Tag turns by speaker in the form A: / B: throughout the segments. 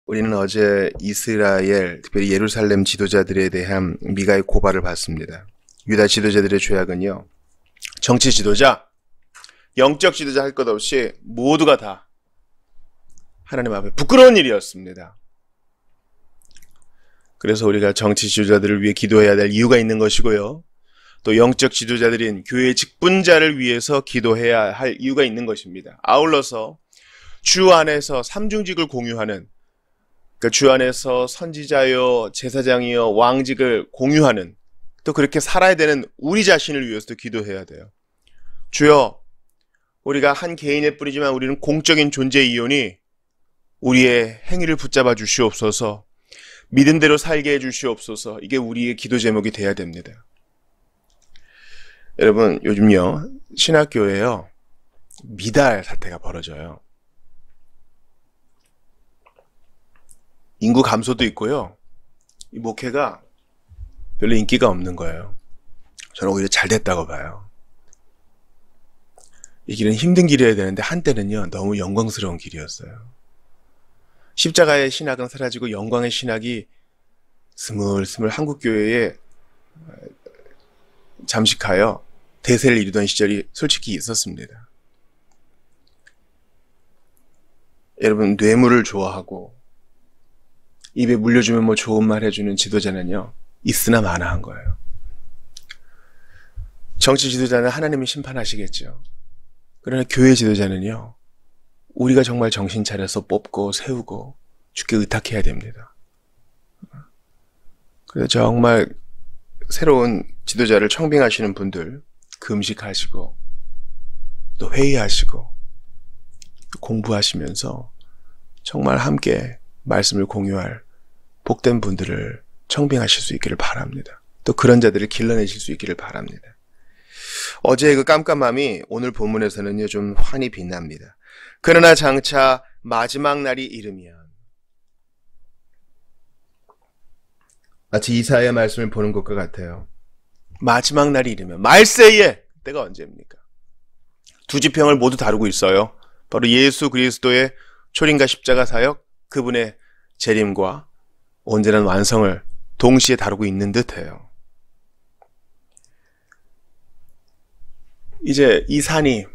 A: 우리는 어제 이스라엘, 특별히 예루살렘 지도자들에 대한 미가의 고발을 받습니다. 유다 지도자들의 죄악은요, 정치 지도자, 영적 지도자 할 것 없이 모두가 다 하나님 앞에 부끄러운 일이었습니다. 그래서 우리가 정치 지도자들을 위해 기도해야 될 이유가 있는 것이고요. 또 영적 지도자들인 교회 직분자를 위해서 기도해야 할 이유가 있는 것입니다. 아울러서 주 안에서 삼중직을 공유하는, 그러니까 주 안에서 선지자요, 제사장이요, 왕직을 공유하는, 또 그렇게 살아야 되는 우리 자신을 위해서도 기도해야 돼요. 주여, 우리가 한 개인일 뿐이지만 우리는 공적인 존재이오니 우리의 행위를 붙잡아 주시옵소서, 믿음대로 살게 해 주시옵소서. 이게 우리의 기도 제목이 돼야 됩니다. 여러분, 요즘요, 신학교에요, 미달 사태가 벌어져요. 인구 감소도 있고요. 이 목회가 별로 인기가 없는 거예요. 저는 오히려 잘 됐다고 봐요. 이 길은 힘든 길이어야 되는데 한때는요, 너무 영광스러운 길이었어요. 십자가의 신학은 사라지고 영광의 신학이 스물스물 한국교회에 잠식하여 대세를 이루던 시절이 솔직히 있었습니다. 여러분, 뇌물을 좋아하고 입에 물려주면 뭐 좋은 말 해주는 지도자는요, 있으나 마나한 거예요. 정치 지도자는 하나님이 심판하시겠죠. 그러나 교회 지도자는요, 우리가 정말 정신 차려서 뽑고 세우고 주께 의탁해야 됩니다. 그래서 정말 새로운 지도자를 청빙하시는 분들, 금식하시고 또 회의하시고 공부하시면서 정말 함께 말씀을 공유할 복된 분들을 청빙하실 수 있기를 바랍니다. 또 그런 자들을 길러내실 수 있기를 바랍니다. 어제의 그 깜깜함이 오늘 본문에서는요, 좀 환히 빛납니다. 그러나 장차 마지막 날이 이르면, 마치 이사야의 말씀을 보는 것과 같아요. 마지막 날이 이르면, 말세에 때가 언제입니까? 두 지평을 모두 다루고 있어요. 바로 예수 그리스도의 초림과 십자가 사역, 그분의 재림과 온전한 완성을 동시에 다루고 있는 듯해요. 이제 이 산이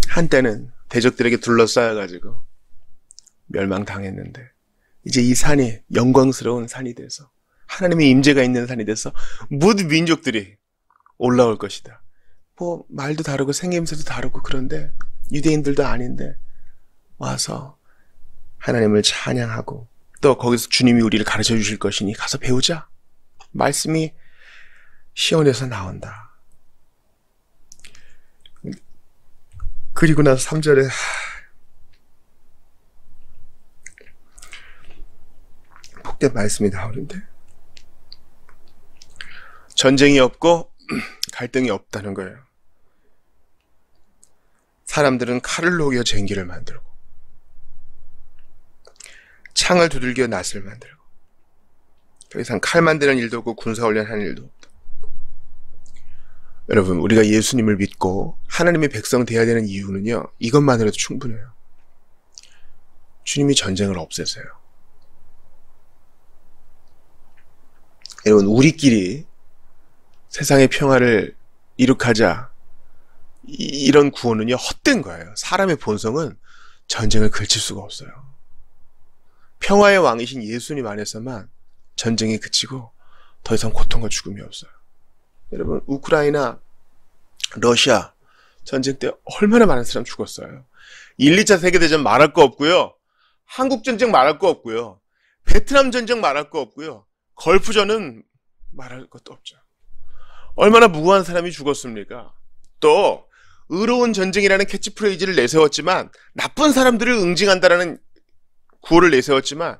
A: 한때는 대적들에게 둘러싸여가지고 멸망당했는데, 이제 이 산이 영광스러운 산이 돼서, 하나님의 임재가 있는 산이 돼서 모든 민족들이 올라올 것이다. 뭐 말도 다르고 생김새도 다르고 그런데 유대인들도 아닌데 와서 하나님을 찬양하고, 또 거기서 주님이 우리를 가르쳐 주실 것이니 가서 배우자. 말씀이 시온에서 나온다. 그리고 나서 3절에 복된 말씀이 나오는데, 전쟁이 없고 갈등이 없다는 거예요. 사람들은 칼을 녹여 쟁기를 만들고 창을 두들겨 낫을 만들고, 더 이상 칼 만드는 일도 없고 군사훈련하는 일도 없다. 여러분, 우리가 예수님을 믿고 하나님의 백성 되어야 되는 이유는요, 이것만으로도 충분해요. 주님이 전쟁을 없애세요. 여러분, 우리끼리 세상의 평화를 이룩하자, 이런 구호는요, 헛된 거예요. 사람의 본성은 전쟁을 그칠 수가 없어요. 평화의 왕이신 예수님 안에서만 전쟁이 그치고 더 이상 고통과 죽음이 없어요. 여러분, 우크라이나, 러시아 전쟁 때 얼마나 많은 사람 죽었어요. 1, 2차 세계대전 말할 거 없고요. 한국전쟁 말할 거 없고요. 베트남 전쟁 말할 거 없고요. 걸프전은 말할 것도 없죠. 얼마나 무고한 사람이 죽었습니까? 또 의로운 전쟁이라는 캐치프레이즈를 내세웠지만, 나쁜 사람들을 응징한다라는 구호를 내세웠지만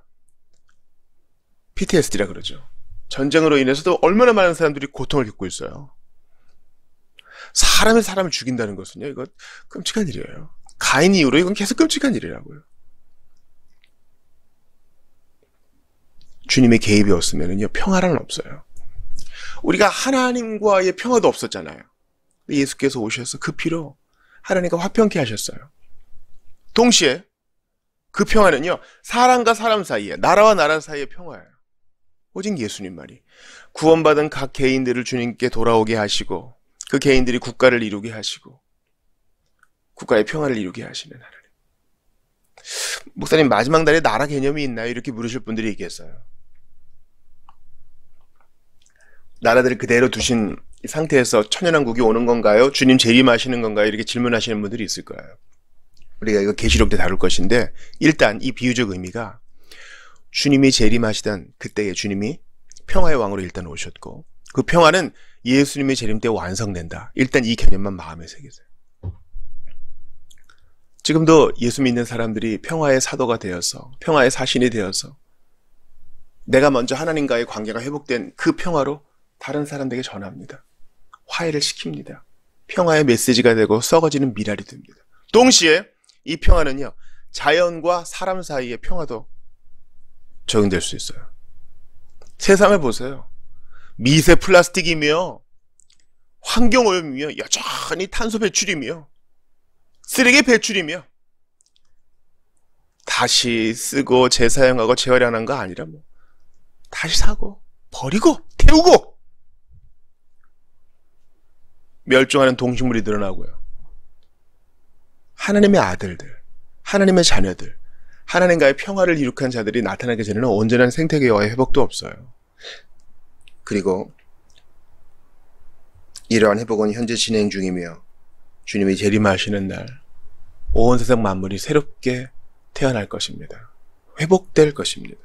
A: PTSD라 그러죠. 전쟁으로 인해서도 얼마나 많은 사람들이 고통을 겪고 있어요. 사람이 사람을 죽인다는 것은요, 이거 끔찍한 일이에요. 가인 이후로 이건 계속 끔찍한 일이라고요. 주님의 개입이 없으면요, 평화는 없어요. 우리가 하나님과의 평화도 없었잖아요. 예수께서 오셔서 그 피로 하나님과 화평케 하셨어요. 동시에 그 평화는요, 사람과 사람 사이에, 나라와 나라 사이의 평화예요. 오직 예수님만이 구원받은 각 개인들을 주님께 돌아오게 하시고, 그 개인들이 국가를 이루게 하시고, 국가의 평화를 이루게 하시는 하나님. 목사님, 마지막 날에 나라 개념이 있나요? 이렇게 물으실 분들이 있겠어요. 나라들을 그대로 두신 상태에서 천연왕국이 오는 건가요? 주님 재림하시는 건가요? 이렇게 질문하시는 분들이 있을 거예요. 우리가 이거 계시록 때 다룰 것인데, 일단 이 비유적 의미가 주님이 재림하시던 그때에 주님이 평화의 왕으로 일단 오셨고, 그 평화는 예수님의 재림 때 완성된다. 일단 이 개념만 마음에 새기세요. 지금도 예수 믿는 사람들이 평화의 사도가 되어서, 평화의 사신이 되어서, 내가 먼저 하나님과의 관계가 회복된 그 평화로 다른 사람들에게 전합니다. 화해를 시킵니다. 평화의 메시지가 되고 썩어지는 미랄이 됩니다. 동시에 이 평화는요, 자연과 사람 사이의 평화도 적용될 수 있어요. 세상을 보세요. 미세 플라스틱이며 환경오염이며 여전히 탄소 배출이며 쓰레기 배출이며 다시 쓰고 재사용하고 재활용하는 거 아니라 뭐 다시 사고 버리고 태우고 멸종하는 동식물이 늘어나고요. 하나님의 아들들, 하나님의 자녀들, 하나님과의 평화를 이룩한 자들이 나타나기 전에는 온전한 생태계와의 회복도 없어요. 그리고 이러한 회복은 현재 진행 중이며 주님이 재림하시는 날 온 세상 만물이 새롭게 태어날 것입니다. 회복될 것입니다.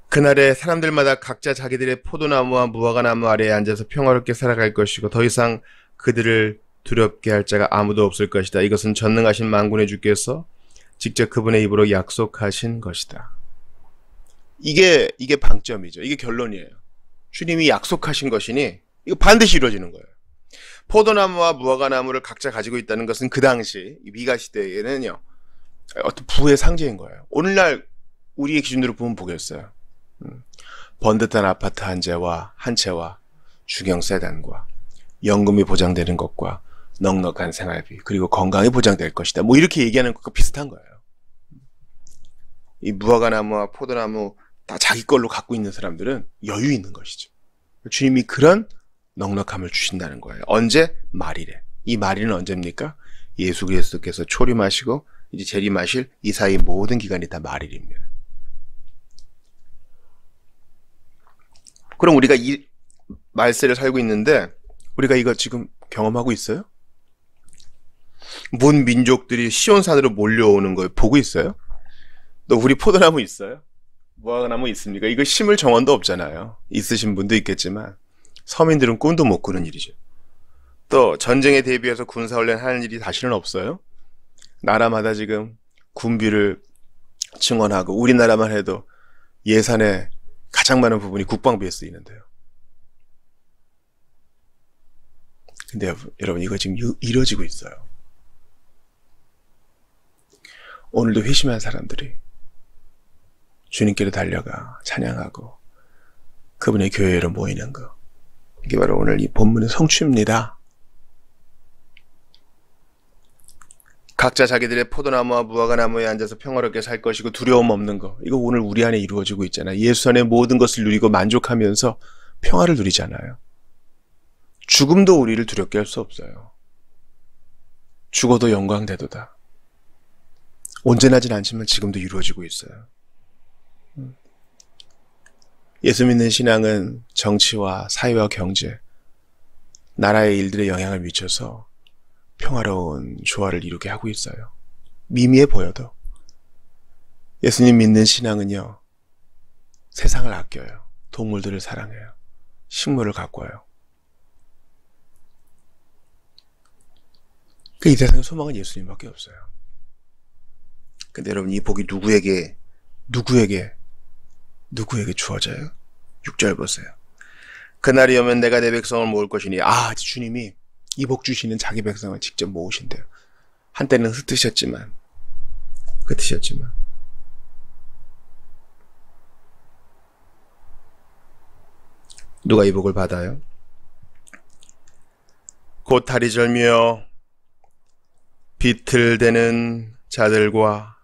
A: 그날에 사람들마다 각자 자기들의 포도나무와 무화과나무 아래에 앉아서 평화롭게 살아갈 것이고 더 이상 그들을 두렵게 할 자가 아무도 없을 것이다. 이것은 전능하신 만군의 주께서 직접 그분의 입으로 약속하신 것이다. 이게 방점이죠. 이게 결론이에요. 주님이 약속하신 것이니 이거 반드시 이루어지는 거예요. 포도나무와 무화과나무를 각자 가지고 있다는 것은 그 당시 미가 시대에는요, 어떤 부의 상징인 거예요. 오늘날 우리의 기준으로 보면 보겠어요. 번듯한 아파트 한 채와 중형 세단과 연금이 보장되는 것과 넉넉한 생활비 그리고 건강이 보장될 것이다. 뭐 이렇게 얘기하는 것과 비슷한 거예요. 이 무화과나무와 포도나무 다 자기 걸로 갖고 있는 사람들은 여유 있는 것이죠. 주님이 그런 넉넉함을 주신다는 거예요. 언제? 말일에. 이 말일은 언제입니까? 예수 그리스도께서 초림하시고 이제 재림하실 이 사이 모든 기간이 다 말일입니다. 그럼 우리가 이 말세를 살고 있는데 우리가 이거 지금 경험하고 있어요? 문 민족들이 시온산으로 몰려오는 걸 보고 있어요? 또 우리 포도나무 있어요? 무화과나무 있습니까? 이거 심을 정원도 없잖아요. 있으신 분도 있겠지만 서민들은 꿈도 못 꾸는 일이죠. 또 전쟁에 대비해서 군사훈련 하는 일이 다시는 없어요. 나라마다 지금 군비를 증원하고 우리나라만 해도 예산의 가장 많은 부분이 국방비에 쓰이는데요. 근데 여러분 이거 지금 이루어지고 있어요. 오늘도 회심한 사람들이 주님께로 달려가 찬양하고 그분의 교회로 모이는 거, 이게 바로 오늘 이 본문의 성취입니다. 각자 자기들의 포도나무와 무화과나무에 앉아서 평화롭게 살 것이고 두려움 없는 거, 이거 오늘 우리 안에 이루어지고 있잖아요. 예수 안에 모든 것을 누리고 만족하면서 평화를 누리잖아요. 죽음도 우리를 두렵게 할 수 없어요. 죽어도 영광되도다. 온전하진 않지만 지금도 이루어지고 있어요. 예수 믿는 신앙은 정치와 사회와 경제, 나라의 일들에 영향을 미쳐서 평화로운 조화를 이루게 하고 있어요. 미미해 보여도. 예수님 믿는 신앙은요, 세상을 아껴요. 동물들을 사랑해요. 식물을 가꿔요. 이 세상의 소망은 예수님밖에 없어요. 근데 여러분 이 복이 누구에게 주어져요? 6절 보세요. 그날이 오면 내가 내 백성을 모을 것이니, 주님이 이 복 주시는 자기 백성을 직접 모으신대요. 한때는 흩으셨지만 누가 이 복을 받아요? 곧 다리 절며 비틀대는 자들과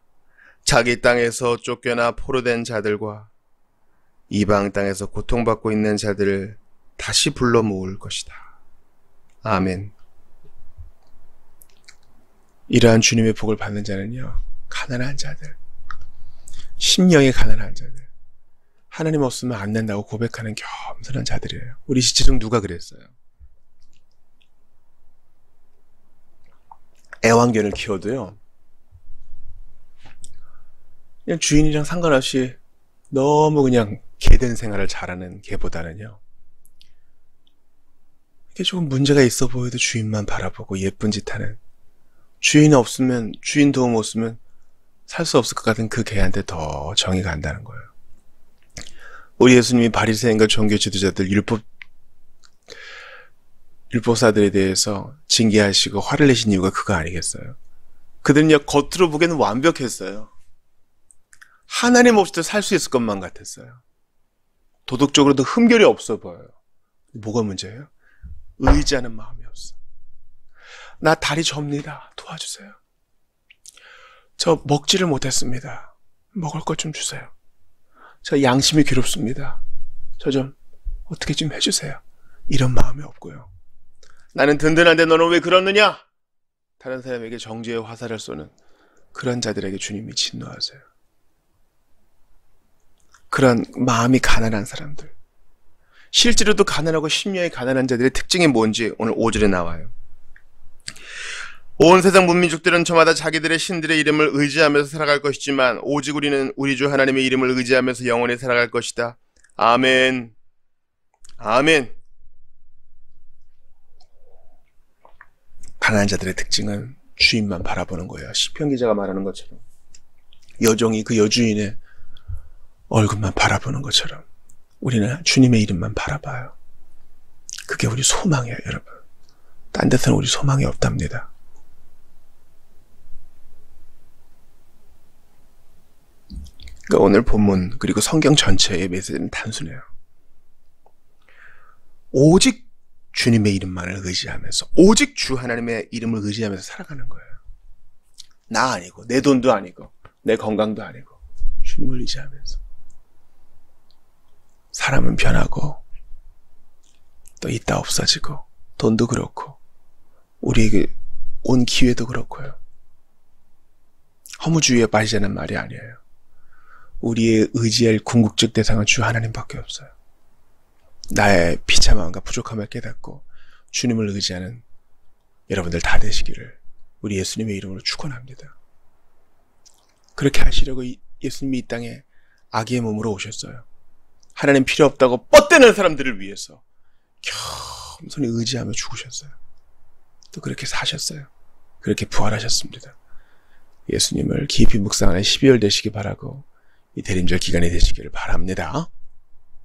A: 자기 땅에서 쫓겨나 포로된 자들과 이방 땅에서 고통받고 있는 자들을 다시 불러 모을 것이다. 아멘. 이러한 주님의 복을 받는 자는요, 가난한 자들, 심령이 가난한 자들, 하나님 없으면 안 된다고 고백하는 겸손한 자들이에요. 우리 시체 중 누가 그랬어요? 애완견을 키워도요, 그냥 주인이랑 상관없이 너무 그냥 개된 생활을 잘하는 개보다는요, 이게 조금 문제가 있어 보여도 주인만 바라보고 예쁜 짓 하는, 주인 없으면, 주인 도움 없으면 살 수 없을 것 같은 그 개한테 더 정이 간다는 거예요. 우리 예수님이 바리새인과 종교 지도자들, 율법사들에 대해서 징계하시고 화를 내신 이유가 그거 아니겠어요? 그들은요, 겉으로 보기에는 완벽했어요. 하나님 없이도 살 수 있을 것만 같았어요. 도덕적으로도 흠결이 없어 보여요. 뭐가 문제예요? 의지하는 마음이 없어. 나 다리 접니다. 도와주세요. 저 먹지를 못했습니다. 먹을 것 좀 주세요. 저 양심이 괴롭습니다. 저 좀 어떻게 좀 해주세요. 이런 마음이 없고요. 나는 든든한데 너는 왜 그러느냐? 다른 사람에게 정죄의 화살을 쏘는 그런 자들에게 주님이 진노하세요. 그런 마음이 가난한 사람들, 실제로도 가난하고 심령이 가난한 자들의 특징이 뭔지 오늘 5절에 나와요. 온 세상 문민족들은 저마다 자기들의 신들의 이름을 의지하면서 살아갈 것이지만 오직 우리는 우리 주 하나님의 이름을 의지하면서 영원히 살아갈 것이다. 아멘. 아멘. 가난한 자들의 특징은 주인만 바라보는 거예요. 시편 기자가 말하는 것처럼 여종이 그 여주인의 얼굴만 바라보는 것처럼 우리는 주님의 이름만 바라봐요. 그게 우리 소망이에요, 여러분. 딴 데서는 우리 소망이 없답니다. 그러니까 오늘 본문 그리고 성경 전체의 메시지는 단순해요. 오직 주님의 이름만을 의지하면서, 오직 주 하나님의 이름을 의지하면서 살아가는 거예요. 나 아니고, 내 돈도 아니고, 내 건강도 아니고, 주님을 의지하면서. 사람은 변하고, 또 있다 없어지고, 돈도 그렇고, 우리에게 온 기회도 그렇고요. 허무주의에 빠지자는 말이 아니에요. 우리의 의지할 궁극적 대상은 주 하나님밖에 없어요. 나의 비참함과 부족함을 깨닫고 주님을 의지하는 여러분들 다 되시기를 우리 예수님의 이름으로 축원합니다. 그렇게 하시려고 예수님이 이 땅에 아기의 몸으로 오셨어요. 하나님 필요 없다고 뻗대는 사람들을 위해서 겸손히 의지하며 죽으셨어요. 또 그렇게 사셨어요. 그렇게 부활하셨습니다. 예수님을 깊이 묵상하는 12월 되시기 바라고 이 대림절 기간이 되시기를 바랍니다.